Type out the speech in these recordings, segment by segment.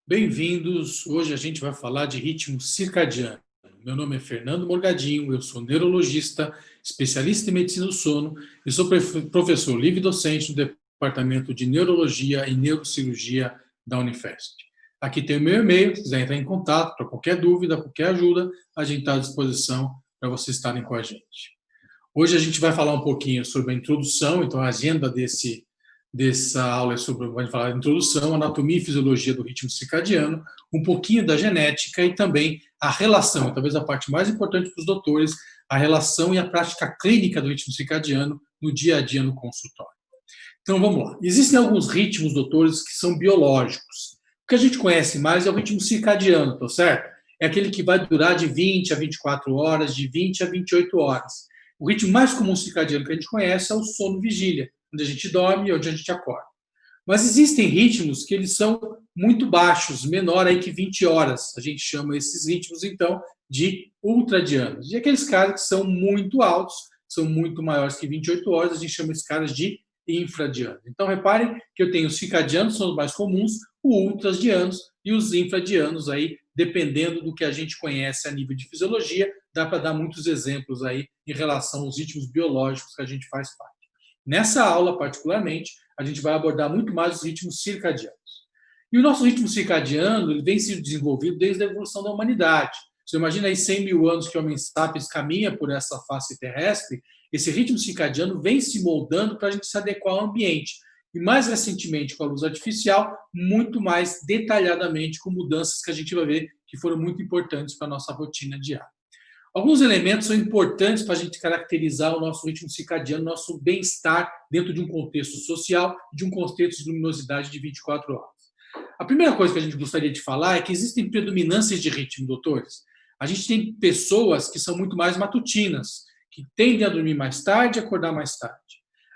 Bem-vindos. Hoje a gente vai falar de ritmo circadiano. Meu nome é Fernando Morgadinho, eu sou neurologista, especialista em medicina do sono e sou professor livre-docente no Departamento de Neurologia e Neurocirurgia da Unifesp. Aqui tem o meu e-mail, se quiser entrar em contato para qualquer dúvida, qualquer ajuda, a gente está à disposição para vocês estarem com a gente. Hoje a gente vai falar um pouquinho sobre a introdução, então a agenda dessa aula é sobre, vamos falar, a introdução, anatomia e fisiologia do ritmo circadiano, um pouquinho da genética e também a relação, talvez a parte mais importante para os doutores, a relação e a prática clínica do ritmo circadiano no dia a dia no consultório. Então vamos lá. Existem alguns ritmos, doutores, que são biológicos. O que a gente conhece mais é o ritmo circadiano, tá certo? É aquele que vai durar de 20 a 24 horas, de 20 a 28 horas. O ritmo mais comum circadiano que a gente conhece é o sono-vigília, onde a gente dorme e onde a gente acorda. Mas existem ritmos que eles são muito baixos, menor aí que 20 horas. A gente chama esses ritmos, então, de ultradianos. E aqueles caras que são muito altos, são muito maiores que 28 horas, a gente chama esses caras de infradianos. Então, reparem que eu tenho os circadianos, são os mais comuns, os ultradianos e os infradianos aí, dependendo do que a gente conhece a nível de fisiologia, dá para dar muitos exemplos aí em relação aos ritmos biológicos que a gente faz parte. Nessa aula, particularmente, a gente vai abordar muito mais os ritmos circadianos. E o nosso ritmo circadiano ele vem sendo desenvolvido desde a evolução da humanidade. Você imagina aí 100 mil anos que o Homo sapiens caminha por essa face terrestre, esse ritmo circadiano vem se moldando para a gente se adequar ao ambiente. E mais recentemente, com a luz artificial, muito mais detalhadamente, com mudanças que a gente vai ver que foram muito importantes para a nossa rotina diária. Alguns elementos são importantes para a gente caracterizar o nosso ritmo circadiano, nosso bem-estar dentro de um contexto social, de um contexto de luminosidade de 24 horas. A primeira coisa que a gente gostaria de falar é que existem predominâncias de ritmo, doutores. A gente tem pessoas que são muito mais matutinas, que tendem a dormir mais tarde e acordar mais tarde.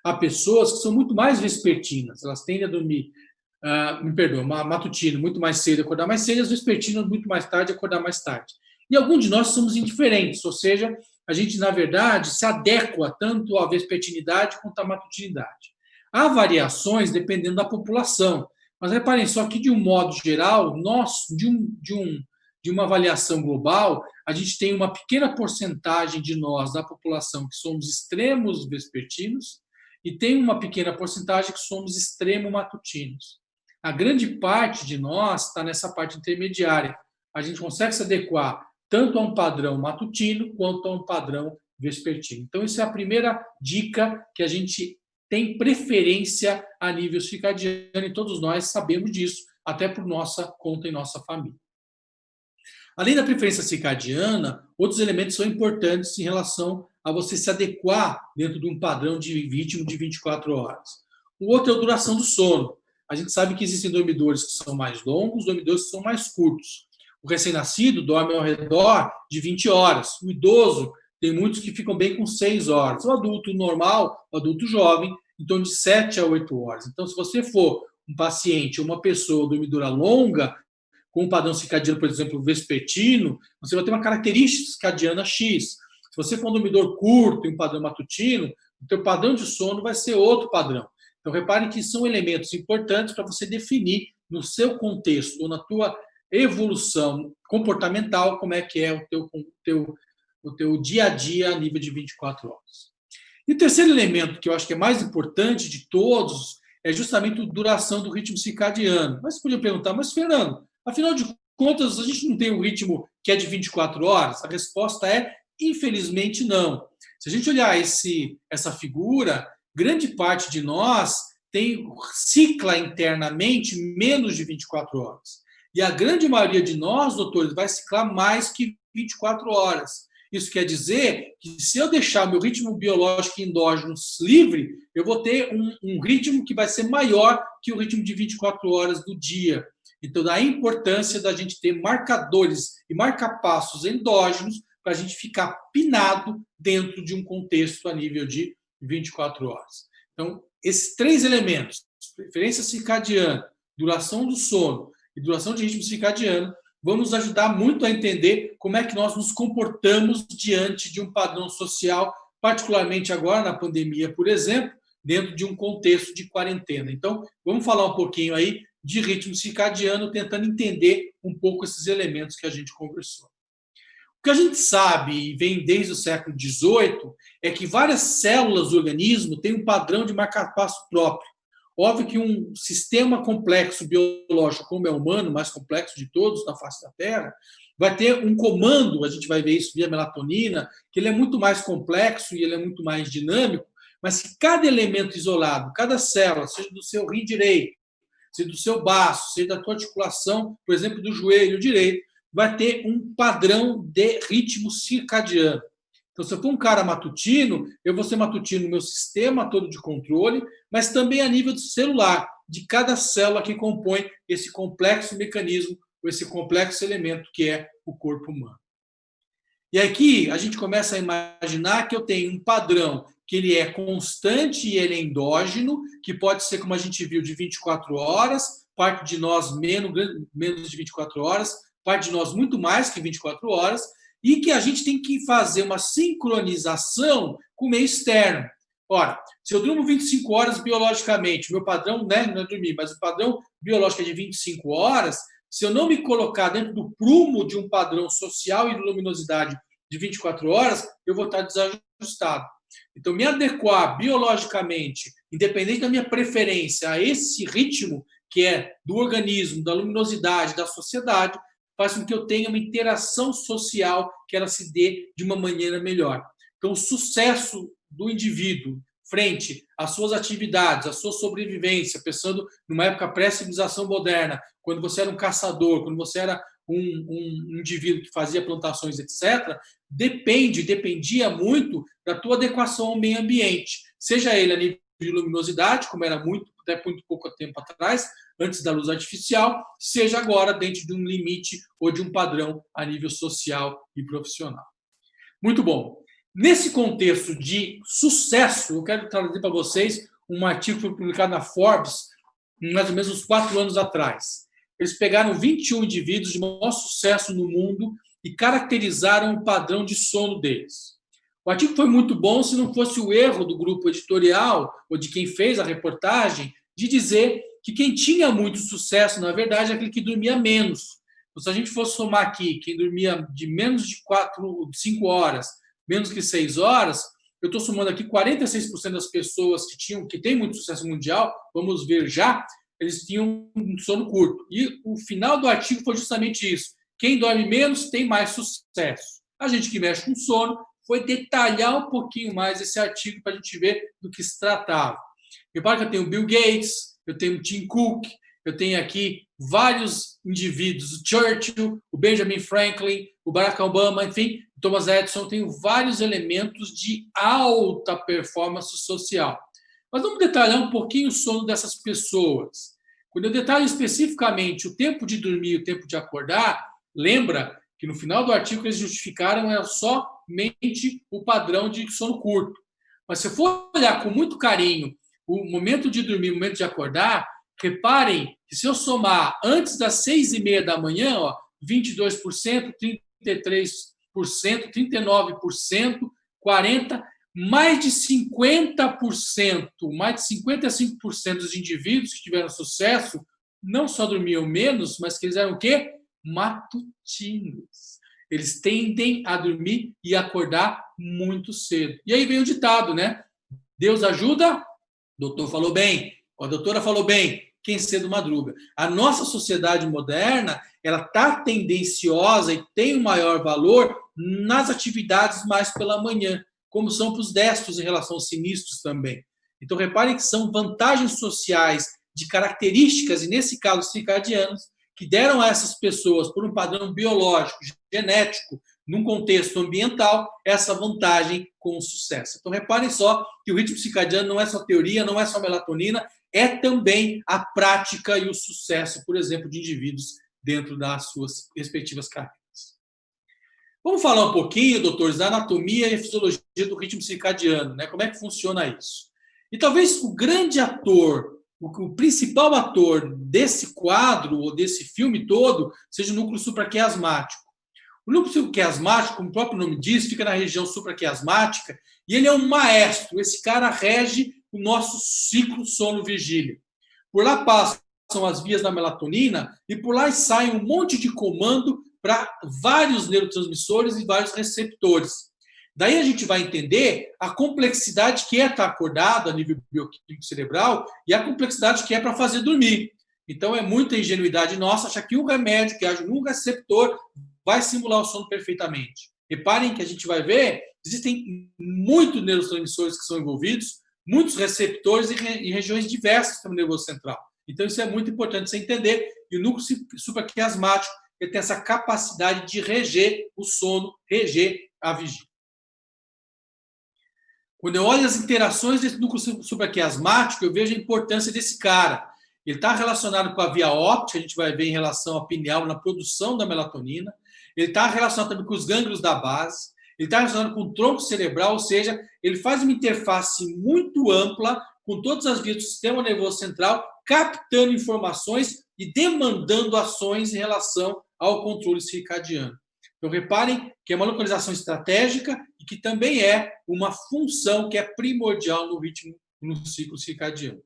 Há pessoas que são muito mais vespertinas, elas tendem a dormir, matutino muito mais cedo e acordar mais cedo, e as vespertinas muito mais tarde e acordar mais tarde. E alguns de nós somos indiferentes, ou seja, a gente, na verdade, se adequa tanto à vespertinidade quanto à matutinidade. Há variações dependendo da população, mas reparem só que, de um modo geral, nós, de uma avaliação global, a gente tem uma pequena porcentagem de nós, da população, que somos extremos vespertinos, e tem uma pequena porcentagem que somos extremo matutinos. A grande parte de nós está nessa parte intermediária. A gente consegue se adequar tanto a um padrão matutino quanto a um padrão vespertino. Então, essa é a primeira dica, que a gente tem preferência a nível circadiano e todos nós sabemos disso, até por nossa conta e nossa família. Além da preferência circadiana, outros elementos são importantes em relação a você se adequar dentro de um padrão de ritmo de 24 horas. O outro é a duração do sono. A gente sabe que existem dormidores que são mais longos, dormidores que são mais curtos. O recém-nascido dorme ao redor de 20 horas. O idoso, tem muitos que ficam bem com 6 horas. O adulto normal, o adulto jovem, em torno de 7 a 8 horas. Então, se você for um paciente, uma pessoa dormidora longa, com um padrão circadiano, por exemplo, vespertino, você vai ter uma característica circadiana X. Se você for um dormidor curto e um padrão matutino, o teu padrão de sono vai ser outro padrão. Então, repare que são elementos importantes para você definir no seu contexto ou na tua evolução comportamental como é que é o teu dia a dia a nível de 24 horas. E o terceiro elemento, que eu acho que é mais importante de todos, é justamente a duração do ritmo circadiano. Mas você podia perguntar, mas Fernando, afinal de contas, a gente não tem um ritmo que é de 24 horas? A resposta é, infelizmente, não. Se a gente olhar essa figura, grande parte de nós cicla internamente menos de 24 horas. E a grande maioria de nós, doutores, vai ciclar mais que 24 horas. Isso quer dizer que, se eu deixar o meu ritmo biológico endógeno livre, eu vou ter um ritmo que vai ser maior que o ritmo de 24 horas do dia. Então, da importância da gente ter marcadores e marcapassos endógenos para a gente ficar pinado dentro de um contexto a nível de 24 horas. Então, esses três elementos, preferência circadiana, duração do sono e duração de ritmo circadiano, vão nos ajudar muito a entender como é que nós nos comportamos diante de um padrão social, particularmente agora na pandemia, por exemplo, dentro de um contexto de quarentena. Então, vamos falar um pouquinho aí de ritmo circadiano, tentando entender um pouco esses elementos que a gente conversou. O que a gente sabe, e vem desde o século XVIII, é que várias células do organismo têm um padrão de marca-passo próprio. Óbvio que um sistema complexo biológico, como é o humano, o mais complexo de todos na face da Terra, vai ter um comando, a gente vai ver isso via melatonina, que ele é muito mais complexo e ele é muito mais dinâmico, mas que cada elemento isolado, cada célula, seja do seu rim direito, seja do seu baço, seja da tua articulação, por exemplo, do joelho direito, vai ter um padrão de ritmo circadiano. Então, se eu for um cara matutino, eu vou ser matutino no meu sistema todo de controle, mas também a nível celular, de cada célula que compõe esse complexo mecanismo, ou esse complexo elemento que é o corpo humano. E aqui a gente começa a imaginar que eu tenho um padrão que ele é constante e ele é endógeno, que pode ser, como a gente viu, de 24 horas, parte de nós menos de 24 horas, parte de nós muito mais que 24 horas, e que a gente tem que fazer uma sincronização com o meio externo. Ora, se eu durmo 25 horas biologicamente, o meu padrão, né, não é dormir, mas o padrão biológico é de 25 horas, se eu não me colocar dentro do prumo de um padrão social e de luminosidade de 24 horas, eu vou estar desajustado. Então, me adequar biologicamente, independente da minha preferência, a esse ritmo que é do organismo, da luminosidade, da sociedade, faz com que eu tenha uma interação social que ela se dê de uma maneira melhor. Então, o sucesso do indivíduo frente às suas atividades, à sua sobrevivência, pensando numa época pré-civilização moderna, quando você era um caçador, quando você era um indivíduo que fazia plantações, etc., dependia muito da tua adequação ao meio ambiente, seja ele a nível de luminosidade, como era até muito pouco tempo atrás, antes da luz artificial, seja agora dentro de um limite ou de um padrão a nível social e profissional. Muito bom. Nesse contexto de sucesso, eu quero trazer para vocês um artigo que foi publicado na Forbes, mais ou menos uns 4 anos atrás. Eles pegaram 21 indivíduos de maior sucesso no mundo e caracterizaram o padrão de sono deles. O artigo foi muito bom se não fosse o erro do grupo editorial ou de quem fez a reportagem de dizer que quem tinha muito sucesso, na verdade, é aquele que dormia menos. Então, se a gente for somar aqui quem dormia de menos de 5 horas, menos que 6 horas, eu estou somando aqui 46% das pessoas que têm muito sucesso mundial, vamos ver já, eles tinham um sono curto. E o final do artigo foi justamente isso. Quem dorme menos tem mais sucesso. A gente que mexe com sono foi detalhar um pouquinho mais esse artigo para a gente ver do que se tratava. Repara que eu tenho o Bill Gates, eu tenho o Tim Cook, eu tenho aqui vários indivíduos, o Churchill, o Benjamin Franklin, o Barack Obama, enfim, o Thomas Edison, tenho vários elementos de alta performance social. Mas vamos detalhar um pouquinho o sono dessas pessoas. Quando eu detalho especificamente o tempo de dormir e o tempo de acordar, lembra que no final do artigo eles justificaram somente o padrão de sono curto. Mas se eu for olhar com muito carinho o momento de dormir e o momento de acordar, reparem que se eu somar antes das 6h30 da manhã, 22%, 33%, 39%, 40%, mais de 50%, mais de 55% dos indivíduos que tiveram sucesso não só dormiam menos, mas que eles eram o quê? Matutinos. Eles tendem a dormir e acordar muito cedo. E aí vem o ditado, né? Deus ajuda, o doutor falou bem, a doutora falou bem, quem cedo madruga. A nossa sociedade moderna, ela está tendenciosa e tem um maior valor nas atividades mais pela manhã, como são para os destros em relação aos sinistros também. Então, reparem que são vantagens sociais de características, e nesse caso circadianos, que deram a essas pessoas, por um padrão biológico, genético, num contexto ambiental, essa vantagem com o sucesso. Então, reparem só que o ritmo circadiano não é só teoria, não é só melatonina, é também a prática e o sucesso, por exemplo, de indivíduos dentro das suas respectivas carreiras. Vamos falar um pouquinho, doutores, da anatomia e fisiologia do ritmo circadiano, né? Como é que funciona isso? E talvez o grande ator, o principal ator desse quadro ou desse filme todo seja o núcleo supraquiasmático. O núcleo supraquiasmático, como o próprio nome diz, fica na região supraquiasmática e ele é um maestro. Esse cara rege o nosso ciclo sono-vigília. Por lá passa são as vias da melatonina, e por lá sai um monte de comando para vários neurotransmissores e vários receptores. Daí a gente vai entender a complexidade que é estar acordado a nível bioquímico cerebral e a complexidade que é para fazer dormir. Então é muita ingenuidade nossa achar que um remédio que age num receptor vai simular o sono perfeitamente. Reparem que a gente vai ver, existem muitos neurotransmissores que são envolvidos, muitos receptores em regiões diversas do sistema nervoso central. Então isso é muito importante você entender. E o núcleo supraquiasmático ele tem essa capacidade de reger o sono, reger a vigília. Quando eu olho as interações desse núcleo supraquiasmático, eu vejo a importância desse cara. Ele está relacionado com a via óptica, a gente vai ver em relação à pineal na produção da melatonina. Ele está relacionado também com os gânglios da base. Ele está relacionado com o tronco cerebral, ou seja, ele faz uma interface muito ampla com todas as vias do sistema nervoso central, captando informações e demandando ações em relação ao controle circadiano. Então, reparem que é uma localização estratégica e que também é uma função que é primordial no ritmo, no ciclo circadiano.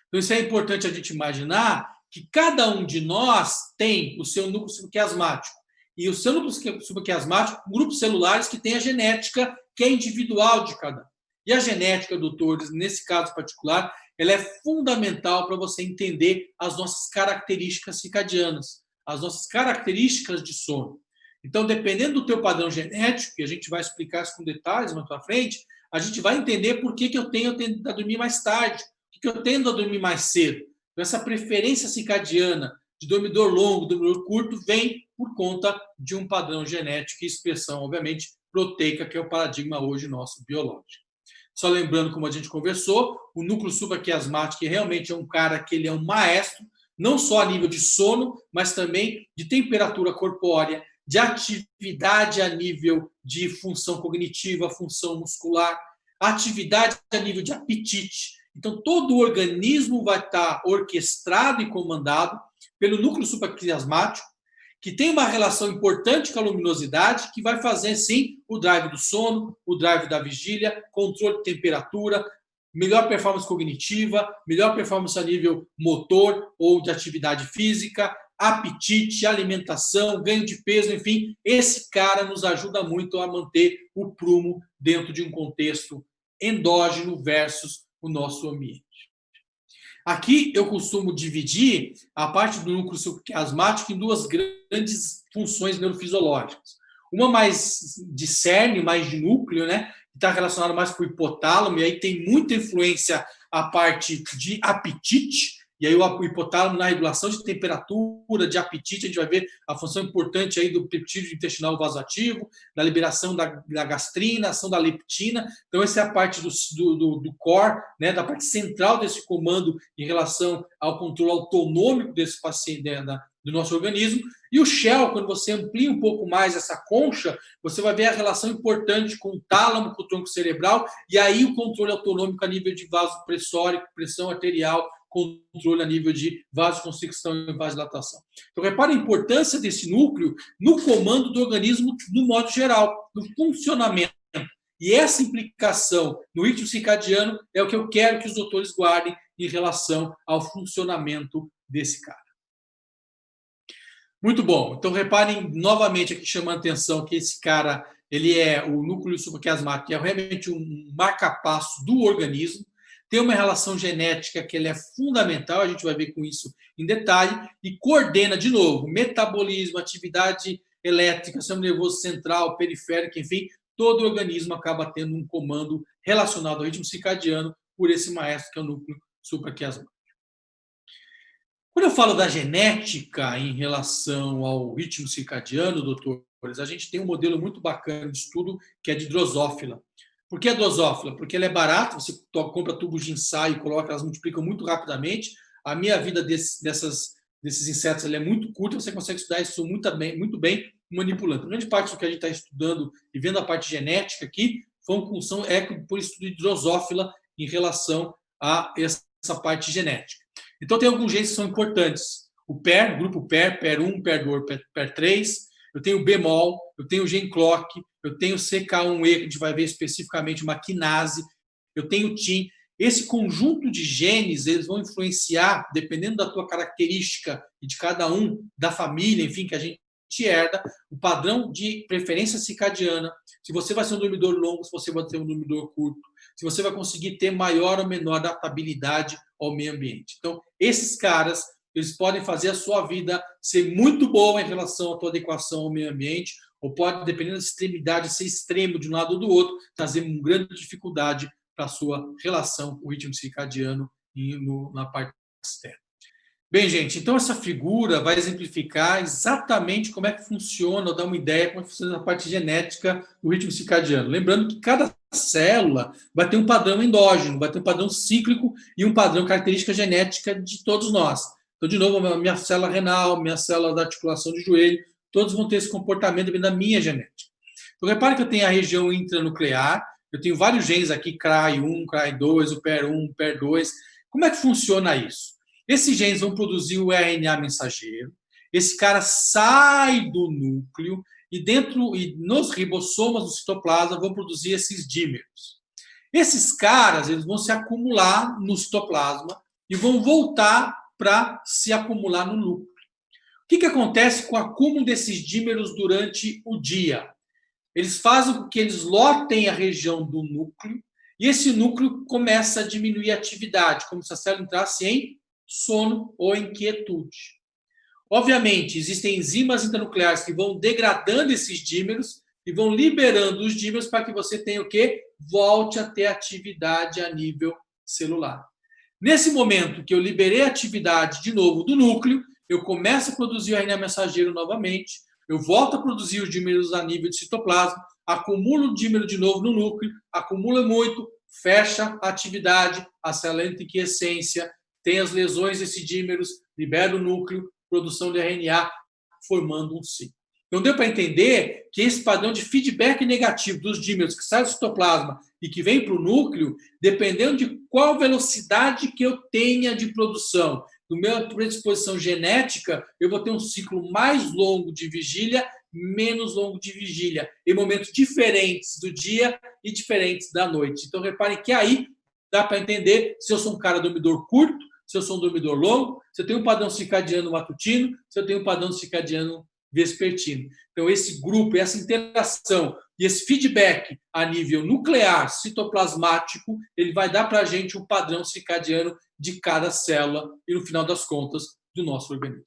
Então, isso é importante a gente imaginar que cada um de nós tem o seu núcleo supraquiasmático. E o seu núcleo supraquiasmático, grupos celulares que têm a genética que é individual de cada um. E a genética, doutores, nesse caso particular, ela é fundamental para você entender as nossas características circadianas, as nossas características de sono. Então, dependendo do teu padrão genético, e a gente vai explicar isso com detalhes mais para frente, a gente vai entender por que eu tendo a dormir mais tarde, por que eu tendo a dormir mais cedo. Então, essa preferência circadiana de dormidor longo, dormidor curto, vem por conta de um padrão genético e expressão, obviamente, proteica, que é o paradigma hoje nosso biológico. Só lembrando, como a gente conversou, o núcleo supraquiasmático realmente é um cara que ele é um maestro, não só a nível de sono, mas também de temperatura corpórea, de atividade a nível de função cognitiva, função muscular, atividade a nível de apetite. Então, todo o organismo vai estar orquestrado e comandado pelo núcleo supraquiasmático, que tem uma relação importante com a luminosidade, que vai fazer, sim, o drive do sono, o drive da vigília, controle de temperatura, melhor performance cognitiva, melhor performance a nível motor ou de atividade física, apetite, alimentação, ganho de peso, enfim, esse cara nos ajuda muito a manter o prumo dentro de um contexto endógeno versus o nosso ambiente. Aqui eu costumo dividir a parte do núcleo supraquiasmático em duas grandes funções neurofisiológicas. Uma mais de cerne, mais de núcleo, né? Que está relacionada mais com o hipotálamo, e aí tem muita influência a parte de apetite, e aí o hipotálamo na regulação de temperatura, de apetite, a gente vai ver a função importante aí do peptídeo intestinal vasoativo, da liberação da gastrina, ação da leptina. Então, essa é a parte do core, né, da parte central desse comando em relação ao controle autonômico desse paciente, do nosso organismo. E o shell, quando você amplia um pouco mais essa concha, você vai ver a relação importante com o tálamo, com o tronco cerebral, e aí o controle autonômico a nível de vasopressório, pressão arterial, controle a nível de vasoconstricção e vasodilatação. Então, repare a importância desse núcleo no comando do organismo no modo geral, no funcionamento. E essa implicação no ritmo circadiano é o que eu quero que os doutores guardem em relação ao funcionamento desse cara. Muito bom. Então, reparem novamente aqui, chamando a atenção que esse cara, ele é o núcleo supraquiasmático, que é realmente um marca-passo do organismo. Tem uma relação genética que ele é fundamental, a gente vai ver com isso em detalhe, e coordena, de novo, metabolismo, atividade elétrica, sistema nervoso central, periférico, enfim, todo o organismo acaba tendo um comando relacionado ao ritmo circadiano por esse maestro que é o núcleo supraquiasmático. Quando eu falo da genética em relação ao ritmo circadiano, doutores, a gente tem um modelo muito bacana de estudo que é de drosófila. Por que a drosófila? Porque ela é barata, você compra tubos de ensaio, coloca, elas multiplicam muito rapidamente. A minha vida desses insetos é muito curta, você consegue estudar isso muito bem manipulando. A grande parte do que a gente está estudando e vendo a parte genética aqui é por estudo de drosófila em relação a essa parte genética. Então, tem alguns genes que são importantes. O PER, grupo PER, PER1, PER2, PER3. Eu tenho o bemol, eu tenho o gene clock, eu tenho o CK1E, que a gente vai ver especificamente uma quinase, eu tenho o TIM. esse conjunto de genes, eles vão influenciar, dependendo da tua característica e de cada um, da família, enfim, que a gente herda, o padrão de preferência circadiana, se você vai ser um dormidor longo, se você vai ser um dormidor curto, se você vai conseguir ter maior ou menor adaptabilidade ao meio ambiente. Então, esses caras, eles podem fazer a sua vida ser muito boa em relação à tua adequação ao meio ambiente, ou pode, dependendo da extremidade, ser extremo de um lado ou do outro, trazer uma grande dificuldade para a sua relação com o ritmo circadiano na parte externa. Bem, gente, então essa figura vai exemplificar exatamente como é que funciona, ou dar uma ideia como é que funciona a parte genética do ritmo circadiano. Lembrando que cada célula vai ter um padrão endógeno, vai ter um padrão cíclico e um padrão característica genética de todos nós. Então, de novo, minha célula renal, minha célula da articulação de joelho, todos vão ter esse comportamento dentro da minha genética. Então, repare que eu tenho a região intranuclear, eu tenho vários genes aqui, CRAI1, CRAI2, o PER1, o PER2. Como é que funciona isso? Esses genes vão produzir o RNA mensageiro, esse cara sai do núcleo e nos ribossomas do citoplasma vão produzir esses dímeros. Esses caras eles vão se acumular no citoplasma e vão voltar para se acumular no núcleo. O que acontece com o acúmulo desses dímeros durante o dia? Eles fazem com que eles lotem a região do núcleo e esse núcleo começa a diminuir a atividade, como se a célula entrasse em sono ou em quietude. Obviamente, existem enzimas intranucleares que vão degradando esses dímeros e vão liberando os dímeros para que você tenha o quê? Volte a ter atividade a nível celular. Nesse momento que eu liberei a atividade de novo do núcleo, eu começo a produzir o RNA mensageiro novamente, eu volto a produzir os dímeros a nível de citoplasma, acumulo o dímero de novo no núcleo, acumula muito, fecha a atividade, a célula entra em quiescência, tem as lesões desses dímeros, libera o núcleo, produção de RNA, formando um ciclo. Então, deu para entender que esse padrão de feedback negativo dos dímeros que sai do citoplasma e que vem para o núcleo, dependendo de qual velocidade que eu tenha de produção, do meu predisposição genética, eu vou ter um ciclo mais longo de vigília, menos longo de vigília, em momentos diferentes do dia e diferentes da noite. Então, reparem que aí dá para entender se eu sou um cara dormidor curto, se eu sou um dormidor longo, se eu tenho um padrão circadiano matutino, se eu tenho um padrão circadiano vespertino. Então, esse grupo, essa interação e esse feedback a nível nuclear, citoplasmático, ele vai dar para a gente um padrão circadiano de cada célula e, no final das contas, do nosso organismo.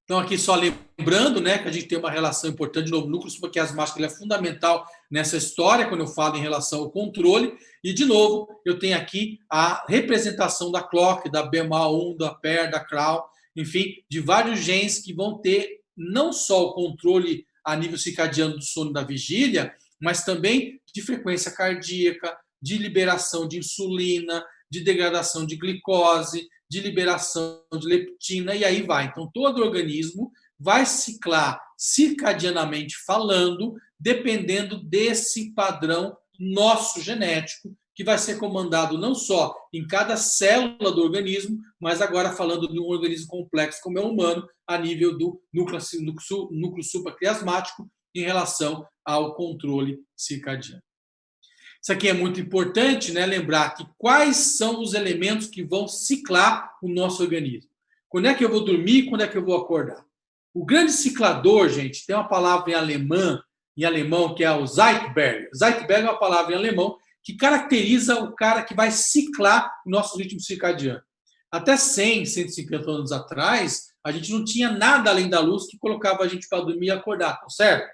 Então, aqui só lembrando, né, que a gente tem uma relação importante, de novo, o núcleo supraquiasmático ele é fundamental nessa história, quando eu falo em relação ao controle. E, de novo, eu tenho aqui a representação da clock, da BMA1, da PER, da CRAL, enfim, de vários genes que vão ter não só o controle a nível circadiano do sono da vigília, mas também de frequência cardíaca, de liberação de insulina, de degradação de glicose, de liberação de leptina, e aí vai. Então, todo organismo vai ciclar circadianamente falando, dependendo desse padrão nosso genético, que vai ser comandado não só em cada célula do organismo, mas agora falando de um organismo complexo como é o humano, a nível do núcleo supraquiasmático, em relação ao controle circadiano. Isso aqui é muito importante, né? Lembrar que quais são os elementos que vão ciclar o nosso organismo. Quando é que eu vou dormir, quando é que eu vou acordar? O grande ciclador, gente, tem uma palavra em alemão, que é o Zeitberger. Zeitberger é uma palavra em alemão que caracteriza o cara que vai ciclar o nosso ritmo circadiano. Até 100, 150 anos atrás, a gente não tinha nada além da luz que colocava a gente para dormir e acordar, tá certo?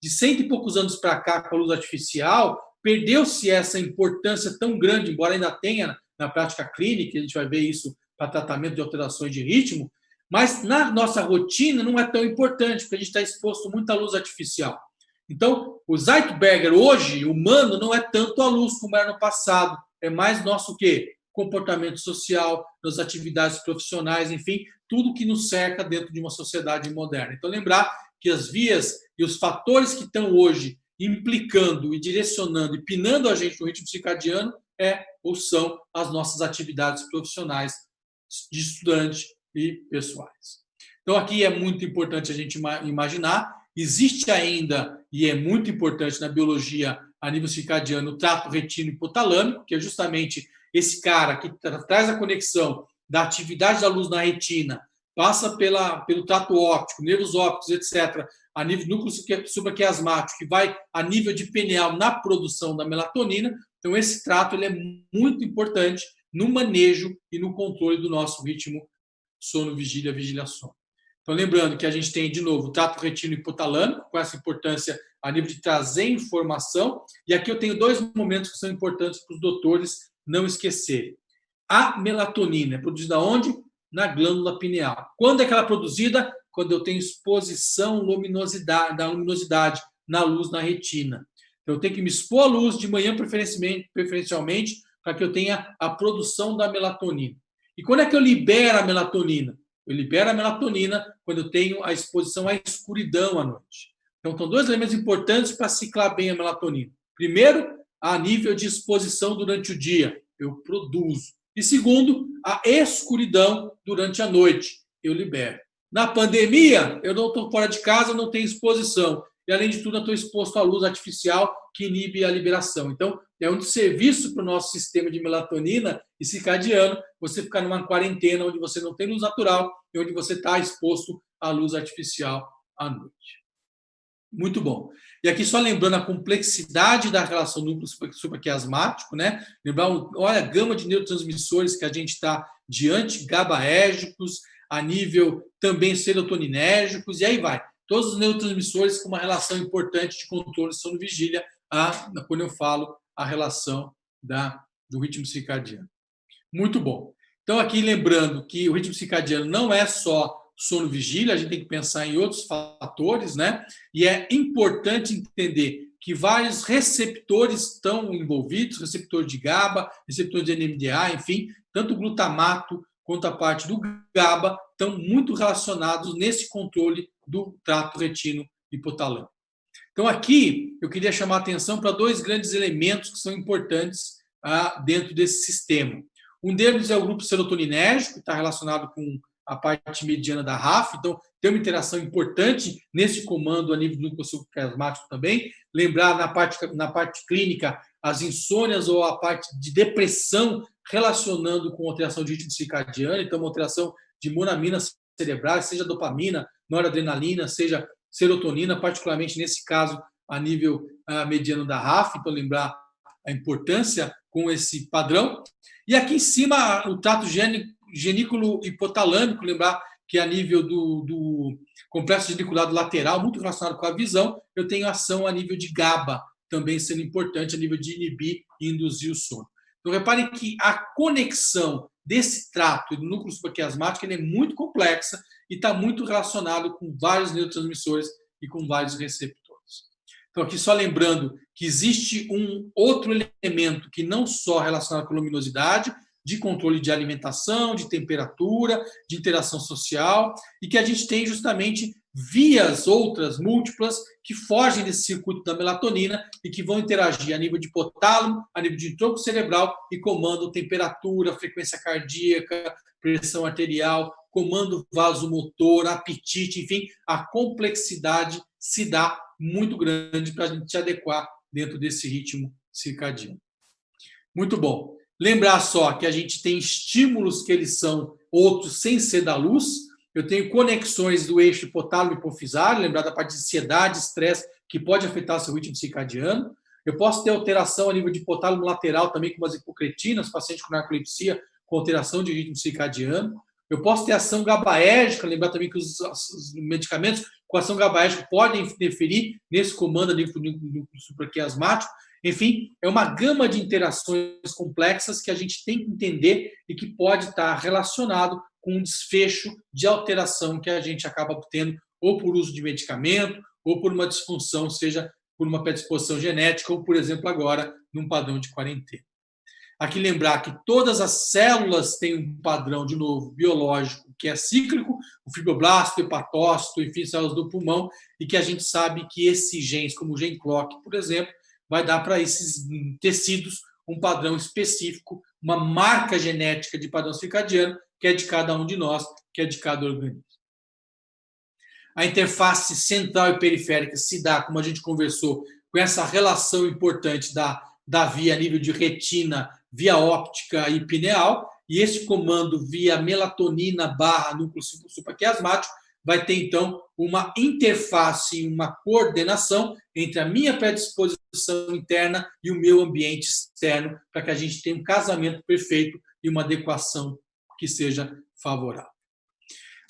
De 100 e poucos anos para cá, com a luz artificial, perdeu-se essa importância tão grande, embora ainda tenha na prática clínica, a gente vai ver isso para tratamento de alterações de ritmo, mas na nossa rotina não é tão importante, porque a gente está exposto muito à luz artificial. Então, o Zeitberger hoje, humano, não é tanto a luz como era no passado, é mais nosso o quê? Comportamento social, nas atividades profissionais, enfim, tudo que nos cerca dentro de uma sociedade moderna. Então, lembrar que as vias e os fatores que estão hoje implicando e direcionando e pinando a gente no ritmo circadiano ou são as nossas atividades profissionais de estudante e pessoais. Então, aqui é muito importante a gente imaginar, existe ainda, e é muito importante na biologia, a nível circadiano o trato retino-hipotalâmico, que é justamente esse cara que traz a conexão da atividade da luz na retina, passa pelo trato óptico, nervos ópticos, etc., a nível núcleo supraquiasmático, que vai a nível de pineal na produção da melatonina. Então, esse trato ele é muito importante no manejo e no controle do nosso ritmo sono-vigília, vigília-sono. Então, lembrando que a gente tem, de novo, o trato retino-hipotalâmico, com essa importância a nível de trazer informação. E aqui eu tenho 2 momentos que são importantes para os doutores não esquecerem. A melatonina é produzida onde? Na glândula pineal. Quando é que ela é produzida? Quando eu tenho exposição da luminosidade na luz na retina. Então, eu tenho que me expor à luz de manhã, preferencialmente, para que eu tenha a produção da melatonina. E quando é que eu libero a melatonina? Eu libero a melatonina quando eu tenho a exposição à escuridão à noite. Então, são 2 elementos importantes para ciclar bem a melatonina. Primeiro, a nível de exposição durante o dia, eu produzo. E segundo, a escuridão durante a noite, eu libero. Na pandemia, eu não estou fora de casa, não tenho exposição. E, além de tudo, eu estou exposto à luz artificial que inibe a liberação. Então, é um serviço para o nosso sistema de melatonina e circadiano você ficar numa quarentena onde você não tem luz natural e onde você está exposto à luz artificial à noite. Muito bom. E aqui só lembrando a complexidade da relação núcleo supraquiasmático, né? Lembrar, olha a gama de neurotransmissores que a gente está diante, GABAérgicos, a nível também serotoninérgicos, e aí vai. Todos os neurotransmissores com uma relação importante de controle de sono-vigília, quando eu falo a relação do ritmo circadiano. Muito bom. Então, aqui lembrando que o ritmo circadiano não é só sono-vigília, a gente tem que pensar em outros fatores, né? E é importante entender que vários receptores estão envolvidos, receptor de GABA, receptor de NMDA, enfim, tanto o glutamato quanto a parte do GABA estão muito relacionados nesse controle do trato retino-hipotalâmico. Então, aqui eu queria chamar a atenção para 2 grandes elementos que são importantes dentro desse sistema. Um deles é o grupo serotoninérgico, que está relacionado com a parte mediana da RAF, então tem uma interação importante nesse comando a nível do núcleo supraquiasmático também. Lembrar na parte clínica as insônias ou a parte de depressão relacionando com alteração de ritmo circadiano, então uma alteração de monaminas cerebrais, seja dopamina, noradrenalina, seja serotonina, particularmente nesse caso a nível mediano da RAF, então lembrar a importância com esse padrão. E aqui em cima o trato genículo hipotalâmico, lembrar que a nível do complexo geniculado lateral, muito relacionado com a visão, eu tenho ação a nível de GABA, também sendo importante a nível de inibir e induzir o sono. Então, reparem que a conexão desse trato e do núcleo supraquiasmático ele é muito complexa e está muito relacionado com vários neurotransmissores e com vários receptores. Então, aqui só lembrando que existe um outro elemento que não só relacionado com a luminosidade, de controle de alimentação, de temperatura, de interação social, e que a gente tem justamente vias outras múltiplas que fogem desse circuito da melatonina e que vão interagir a nível de hipotálamo, a nível de tronco cerebral e comando temperatura, frequência cardíaca, pressão arterial, comando vasomotor, apetite, enfim, a complexidade se dá muito grande para a gente se adequar dentro desse ritmo circadiano. Muito bom. Lembrar só que a gente tem estímulos que eles são outros sem ser da luz. Eu tenho conexões do eixo hipotálamo-hipofisário, lembrar da parte de ansiedade, estresse, que pode afetar seu ritmo circadiano. Eu posso ter alteração a nível de hipotálamo lateral também, com as hipocretinas, paciente com narcolepsia, com alteração de ritmo circadiano. Eu posso ter ação GABAérgica, lembrar também que os medicamentos com ação GABAérgica podem interferir nesse comando a nível do supraquiasmático. Enfim, é uma gama de interações complexas que a gente tem que entender e que pode estar relacionado com um desfecho de alteração que a gente acaba obtendo ou por uso de medicamento ou por uma disfunção, seja por uma predisposição genética ou, por exemplo, agora, num padrão de quarentena. Aqui lembrar que todas as células têm um padrão, de novo, biológico, que é cíclico, o fibroblasto, o hepatócito, enfim, células do pulmão, e que a gente sabe que esses genes, como o gene clock, por exemplo, vai dar para esses tecidos um padrão específico, uma marca genética de padrão circadiano, que é de cada um de nós, que é de cada organismo. A interface central e periférica se dá, como a gente conversou, com essa relação importante da via a nível de retina, via óptica e pineal, e esse comando via melatonina barra núcleo supraquiasmático vai ter, então, uma interface, uma coordenação entre a minha predisposição interna e o meu ambiente externo, para que a gente tenha um casamento perfeito e uma adequação que seja favorável.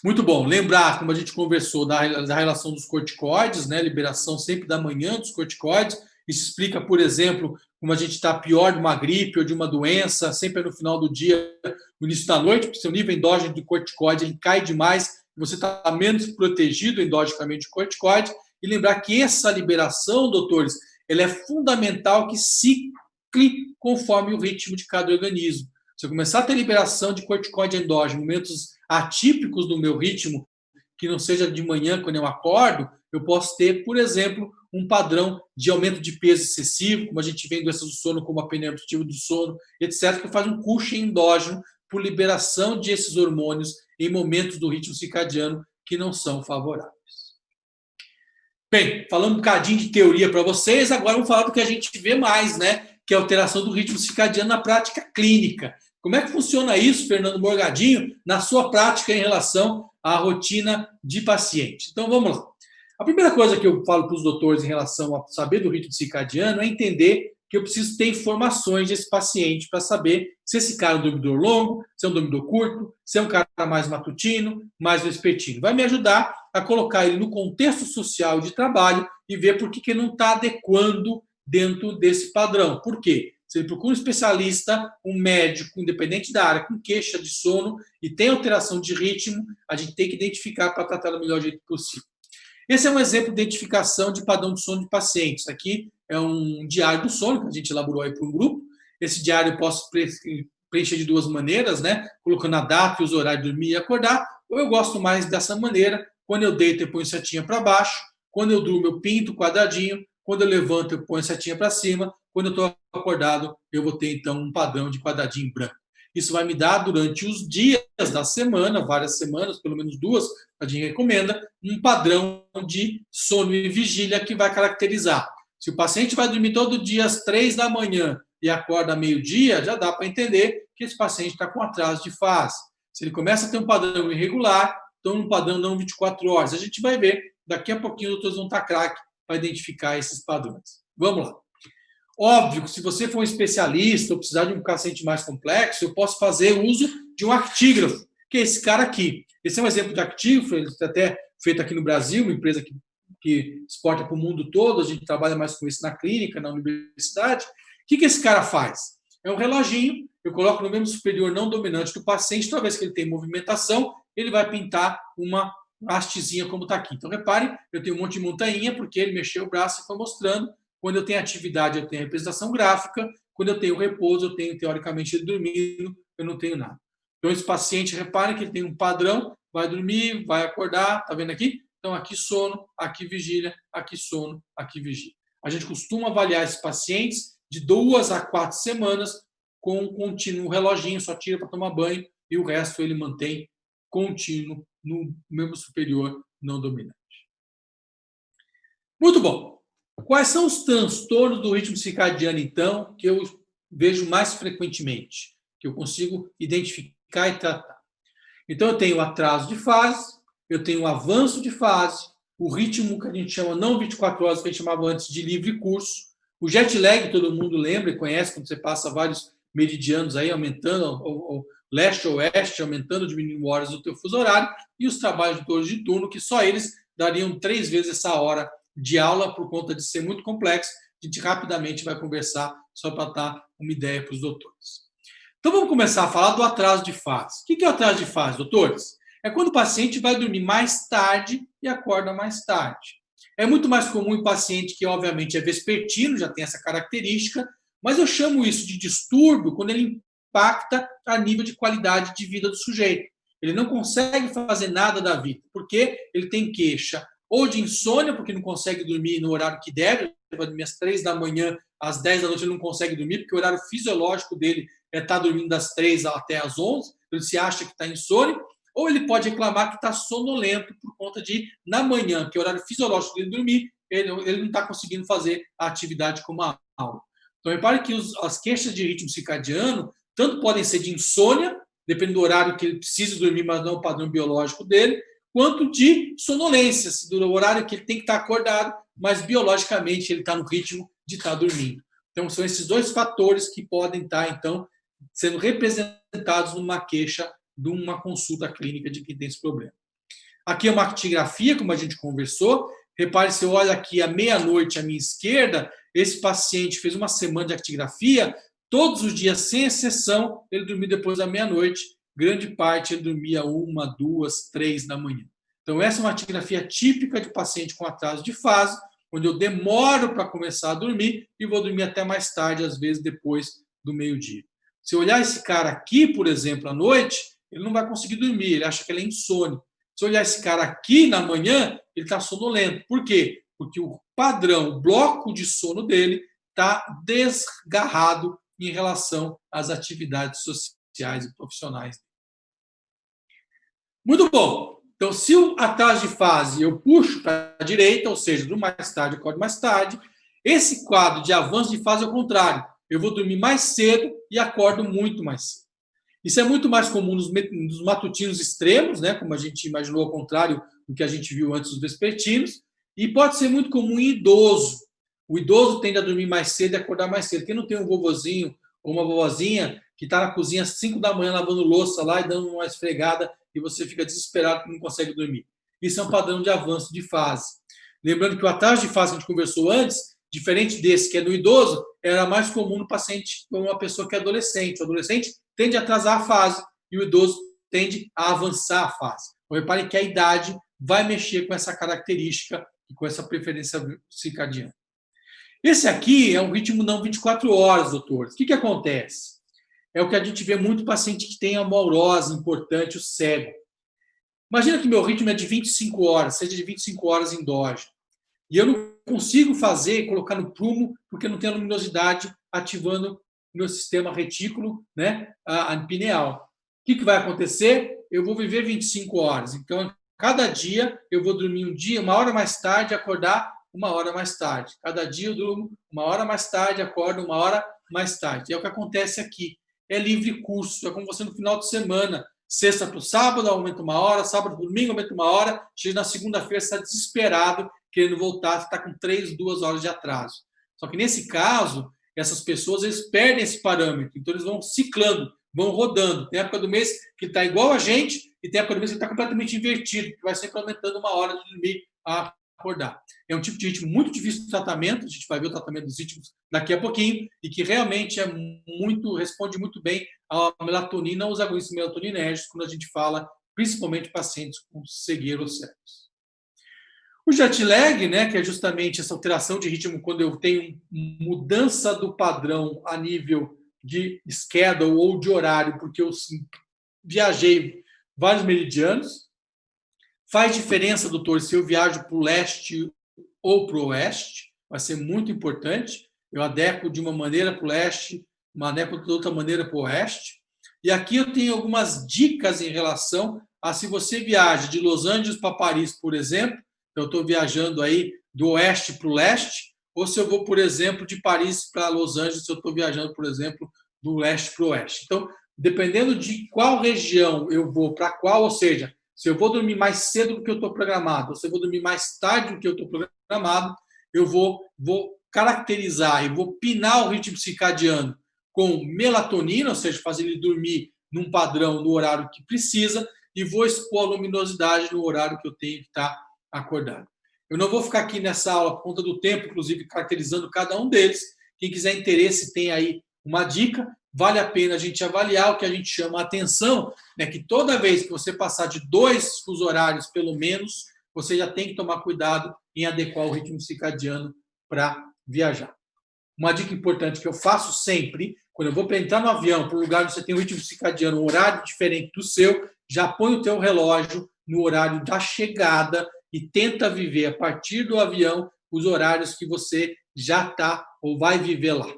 Muito bom. Lembrar, como a gente conversou, da relação dos corticoides, né? Liberação sempre da manhã dos corticoides. Isso explica, por exemplo, como a gente está pior de uma gripe ou de uma doença, sempre no final do dia, no início da noite, porque seu nível endógeno de corticoide ele cai demais, você está menos protegido endogenicamente de corticoide. E lembrar que essa liberação, doutores, ela é fundamental que cicle conforme o ritmo de cada organismo. Se eu começar a ter liberação de corticoide endógeno, momentos atípicos do meu ritmo, que não seja de manhã quando eu acordo, eu posso ter, por exemplo, um padrão de aumento de peso excessivo, como a gente vê em doenças do sono, como a apneia obstrutiva do sono, etc., que faz um Cushing endógeno por liberação desses hormônios em momentos do ritmo circadiano que não são favoráveis. Bem, falando um bocadinho de teoria para vocês, agora vamos falar do que a gente vê mais, né? Que é a alteração do ritmo circadiano na prática clínica. Como é que funciona isso, Fernando Morgadinho, na sua prática em relação à rotina de paciente? Então, vamos lá. A primeira coisa que eu falo para os doutores em relação a saber do ritmo circadiano é entender que eu preciso ter informações desse paciente para saber se esse cara é um dormidor longo, se é um dormidor curto, se é um cara mais matutino, mais vespertino. Vai me ajudar a colocar ele no contexto social de trabalho e ver por que ele não está adequando dentro desse padrão. Por quê? Se ele procura um especialista, um médico, independente da área, com queixa de sono e tem alteração de ritmo, a gente tem que identificar para tratar do melhor jeito possível. Esse é um exemplo de identificação de padrão de sono de pacientes. Aqui é um diário do sono que a gente elaborou aí para um grupo. Esse diário eu posso preencher de duas maneiras, né? Colocando a data e os horários de dormir e acordar. Ou eu gosto mais dessa maneira. Quando eu deito, eu ponho setinha para baixo. Quando eu durmo, eu pinto quadradinho. Quando eu levanto, eu ponho setinha para cima. Quando eu estou acordado, eu vou ter, então, um padrão de quadradinho branco. Isso vai me dar, durante os dias da semana, várias semanas, pelo menos duas, a gente recomenda, um padrão de sono e vigília que vai caracterizar. Se o paciente vai dormir todo dia às 3 da manhã e acorda a meio-dia, já dá para entender que esse paciente está com atraso de fase. Se ele começa a ter um padrão irregular, então um padrão não 24 horas. A gente vai ver, daqui a pouquinho os doutores vão estar craque para identificar esses padrões. Vamos lá. Óbvio que se você for um especialista ou precisar de um paciente mais complexo, eu posso fazer uso de um actígrafo, que é esse cara aqui. Esse é um exemplo de actígrafo, ele está até feito aqui no Brasil, uma empresa que exporta para o mundo todo, a gente trabalha mais com isso na clínica, na universidade. O que esse cara faz? É um reloginho, eu coloco no membro superior não dominante do paciente, toda vez que ele tem movimentação, ele vai pintar uma hastezinha como está aqui. Então, reparem, eu tenho um monte de montanha, porque ele mexeu o braço e foi mostrando. Quando eu tenho atividade, eu tenho representação gráfica. Quando eu tenho repouso, eu tenho, teoricamente, ele dormindo, eu não tenho nada. Então, esse paciente, reparem que ele tem um padrão, vai dormir, vai acordar, tá vendo aqui? Então, aqui sono, aqui vigília, aqui sono, aqui vigília. A gente costuma avaliar esses pacientes de 2 a 4 semanas com um contínuo reloginho, só tira para tomar banho e o resto ele mantém contínuo no membro superior não dominante. Muito bom. Quais são os transtornos do ritmo circadiano, então, que eu vejo mais frequentemente, que eu consigo identificar e tratar? Então, eu tenho atraso de fase, eu tenho avanço de fase, o ritmo que a gente chama não 24 horas, que a gente chamava antes de livre curso, o jet lag, todo mundo lembra e conhece, quando você passa vários meridianos aí, aumentando, ou leste-oeste, aumentando, diminuindo horas do teu fuso horário, e os trabalhos de doutores de turno, que só eles dariam 3 vezes essa hora de aula, por conta de ser muito complexo. A gente rapidamente vai conversar, só para dar uma ideia para os doutores. Então, vamos começar a falar do atraso de fase. O que é o atraso de fase, doutores? É quando o paciente vai dormir mais tarde e acorda mais tarde. É muito mais comum em paciente que, obviamente, é vespertino, já tem essa característica, mas eu chamo isso de distúrbio quando ele impacta a nível de qualidade de vida do sujeito. Ele não consegue fazer nada da vida, porque ele tem queixa ou de insônia, porque não consegue dormir no horário que deve, ele vai dormir às 3 da manhã, às 10 da noite ele não consegue dormir, porque o horário fisiológico dele é estar dormindo das 3 até às 11, ele se acha que está insônia, ou ele pode reclamar que está sonolento por conta de, na manhã, que é o horário fisiológico dele dormir, ele não está conseguindo fazer a atividade como a aula. Então, repare que as queixas de ritmo circadiano tanto podem ser de insônia, dependendo do horário que ele precisa dormir, mas não o padrão biológico dele, quanto de sonolência, do horário que ele tem que estar acordado, mas biologicamente ele está no ritmo de estar dormindo. Então, são esses dois fatores que podem estar, então, sendo representados numa queixa de uma consulta clínica de quem tem esse problema. Aqui é uma actigrafia, como a gente conversou. Repare, se eu olho aqui à meia-noite à minha esquerda, esse paciente fez uma semana de actigrafia, todos os dias, sem exceção, ele dormia depois da meia-noite. Grande parte ele dormia 1, 2, 3 da manhã. Então, essa é uma actigrafia típica de paciente com atraso de fase, onde eu demoro para começar a dormir e vou dormir até mais tarde, às vezes depois do meio-dia. Se eu olhar esse cara aqui, por exemplo, à noite, ele não vai conseguir dormir, ele acha que ele é insônia. Se eu olhar esse cara aqui na manhã, ele está sonolento. Por quê? Porque o padrão, o bloco de sono dele está desgarrado em relação às atividades sociais e profissionais. Muito bom. Então, se o atraso de fase eu puxo para a direita, ou seja, do mais tarde, acordo mais tarde, esse quadro de avanço de fase é o contrário. Eu vou dormir mais cedo e acordo muito mais cedo. Isso é muito mais comum nos matutinos extremos, né, como a gente imaginou ao contrário do que a gente viu antes dos vespertinos, e pode ser muito comum em idoso. O idoso tende a dormir mais cedo e acordar mais cedo. Quem não tem um vovozinho ou uma vovozinha que está na cozinha às 5 da manhã lavando louça lá e dando uma esfregada e você fica desesperado porque não consegue dormir. Isso é um padrão de avanço de fase. Lembrando que o atraso de fase que a gente conversou antes, diferente desse que é no idoso, era mais comum no paciente com uma pessoa que é adolescente. O adolescente tende a atrasar a fase e o idoso tende a avançar a fase. Então, reparem que a idade vai mexer com essa característica e com essa preferência circadiana. Esse aqui é um ritmo não 24 horas, doutores. O que acontece? É o que a gente vê muito paciente que tem a amorose importante, o cego. Imagina que meu ritmo é de 25 horas, seja de 25 horas endógeno. E eu não consigo colocar no prumo, porque não tem a luminosidade ativando o meu sistema retículo, né, a pineal. O que vai acontecer? Eu vou viver 25 horas. Então, cada dia eu vou dormir um dia, 1 hora mais tarde, acordar 1 hora mais tarde. Cada dia eu durmo 1 hora mais tarde, acordo 1 hora mais tarde. É o que acontece aqui. É livre curso. É como você no final de semana. Sexta para o sábado, aumenta 1 hora. Sábado para o domingo, aumenta 1 hora. Chega na segunda-feira, você está desesperado, querendo voltar, você está com 3, 2 horas de atraso. Só que nesse caso, essas pessoas eles perdem esse parâmetro. Então, eles vão ciclando, vão rodando. Tem época do mês que está igual a gente e tem época do mês que está completamente invertido, que vai sempre aumentando 1 hora de dormir a acordar. É um tipo de ritmo muito difícil de tratamento, a gente vai ver o tratamento dos ritmos daqui a pouquinho, e que realmente responde muito bem à melatonina, aos agonistas melatoninérgicos, quando a gente fala principalmente pacientes com cegueira ou cegos. O jet lag, né, que é justamente essa alteração de ritmo quando eu tenho mudança do padrão a nível de schedule ou de horário, porque eu viajei vários meridianos. Faz diferença, doutor, se eu viajo para o leste ou para o oeste, vai ser muito importante. Eu adequo de uma maneira para o leste, adequo de outra maneira para o oeste. E aqui eu tenho algumas dicas em relação a se você viaja de Los Angeles para Paris, por exemplo, eu estou viajando aí do oeste para o leste, ou se eu vou, por exemplo, de Paris para Los Angeles, eu estou viajando, por exemplo, do leste para o oeste. Então, dependendo de qual região eu vou para qual, ou seja, se eu vou dormir mais cedo do que eu estou programado, ou se eu vou dormir mais tarde do que eu estou programado, eu vou caracterizar e vou pinar o ritmo circadiano com melatonina, ou seja, fazer ele dormir num padrão, no horário que precisa, e vou expor a luminosidade no horário que eu tenho que estar acordado. Eu não vou ficar aqui nessa aula por conta do tempo, inclusive caracterizando cada um deles. Quem quiser interesse tem aí uma dica. Vale a pena a gente avaliar o que a gente chama a atenção, né, que toda vez que você passar de 2 fusos horários, pelo menos, você já tem que tomar cuidado em adequar o ritmo circadiano para viajar. Uma dica importante que eu faço sempre, quando eu vou entrar no avião para um lugar onde você tem um ritmo circadiano, um horário diferente do seu, já põe o teu relógio no horário da chegada e tenta viver, a partir do avião, os horários que você já está ou vai viver lá.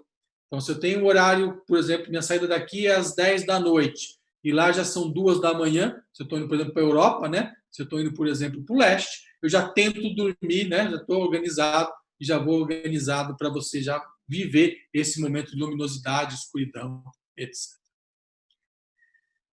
Então, se eu tenho um horário, por exemplo, minha saída daqui é às 10 da noite, e lá já são 2 da manhã, se eu estou indo, por exemplo, para a Europa, né? Se eu estou indo, por exemplo, para o leste, eu já tento dormir, né? Já estou organizado e já vou organizado para você já viver esse momento de luminosidade, escuridão, etc.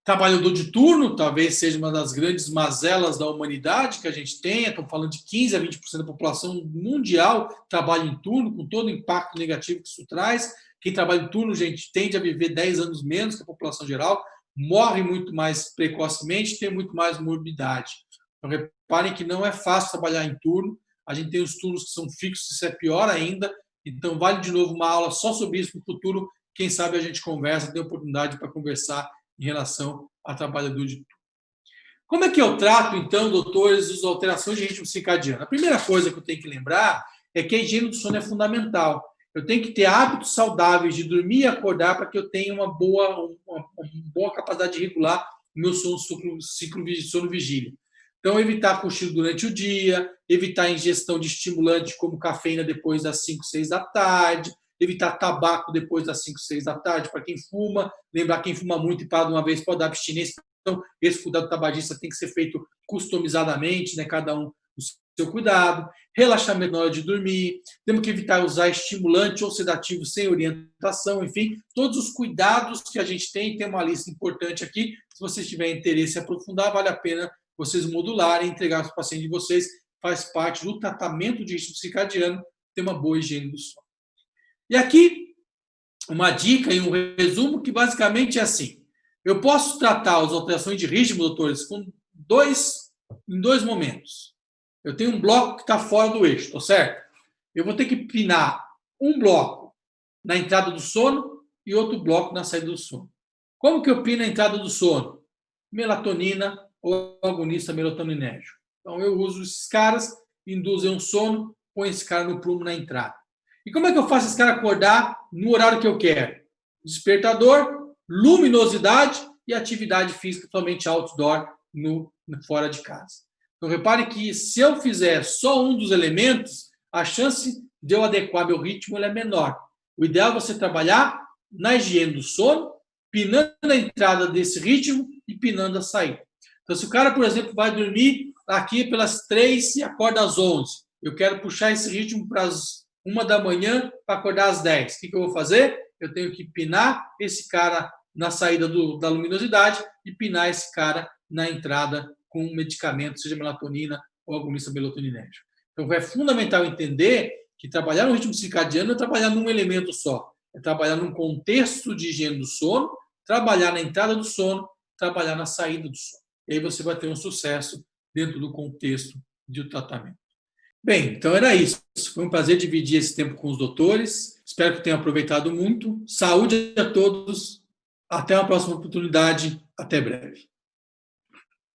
Trabalhador de turno talvez seja uma das grandes mazelas da humanidade que a gente tenha. Estamos falando de 15 a 20% da população mundial trabalha em turno, com todo o impacto negativo que isso traz. Quem trabalha em turno, gente, tende a viver 10 anos menos que a população geral, morre muito mais precocemente, tem muito mais morbidade. Então, reparem que não é fácil trabalhar em turno. A gente tem os turnos que são fixos, isso é pior ainda. Então, vale de novo uma aula só sobre isso no futuro. Quem sabe a gente conversa, tem oportunidade para conversar em relação a trabalhador de turno. Como é que eu trato, então, doutores, as alterações de ritmo circadiano? A primeira coisa que eu tenho que lembrar é que a higiene do sono é fundamental. Eu tenho que ter hábitos saudáveis de dormir e acordar para que eu tenha uma boa capacidade de regular o meu ciclo de sono-vigília. Então, evitar cochilo durante o dia, evitar ingestão de estimulantes como cafeína depois das 5, 6 da tarde, evitar tabaco depois das 5, 6 da tarde para quem fuma, lembrar quem fuma muito e para de uma vez pode dar abstinência. Então, esse cuidado tabagista tem que ser feito customizadamente, né? Cada um o seu cuidado. Relaxamento na hora de dormir. Temos que evitar usar estimulante ou sedativo sem orientação. Enfim, todos os cuidados que a gente tem uma lista importante aqui. Se vocês tiverem interesse em aprofundar, vale a pena vocês modularem e entregar para os pacientes de vocês. Faz parte do tratamento de ritmo circadiano ter uma boa higiene do sono. E aqui, uma dica e um resumo que basicamente é assim. Eu posso tratar as alterações de ritmo, doutores, em dois momentos. Eu tenho um bloco que está fora do eixo, tá certo? Eu vou ter que pinar um bloco na entrada do sono e outro bloco na saída do sono. Como que eu pino a entrada do sono? Melatonina ou agonista melatoninérgico. Então, eu uso esses caras, induzem um sono, põe esse cara no prumo na entrada. E como é que eu faço esse cara acordar no horário que eu quero? Despertador, luminosidade e atividade física totalmente outdoor fora de casa. Então, repare que se eu fizer só um dos elementos, a chance de eu adequar meu ritmo é menor. O ideal é você trabalhar na higiene do sono, pinando a entrada desse ritmo e pinando a saída. Então, se o cara, por exemplo, vai dormir aqui pelas 3 e acorda às 11, eu quero puxar esse ritmo para as 1 da manhã para acordar às 10. O que eu vou fazer? Eu tenho que pinar esse cara na saída da luminosidade e pinar esse cara na entrada com um medicamento, seja melatonina ou agonista melatoninérgico. Então, é fundamental entender que trabalhar no ritmo circadiano é trabalhar num elemento só. É trabalhar num contexto de higiene do sono, trabalhar na entrada do sono, trabalhar na saída do sono. E aí você vai ter um sucesso dentro do contexto de tratamento. Bem, então era isso. Foi um prazer dividir esse tempo com os doutores. Espero que tenham aproveitado muito. Saúde a todos. Até uma próxima oportunidade. Até breve.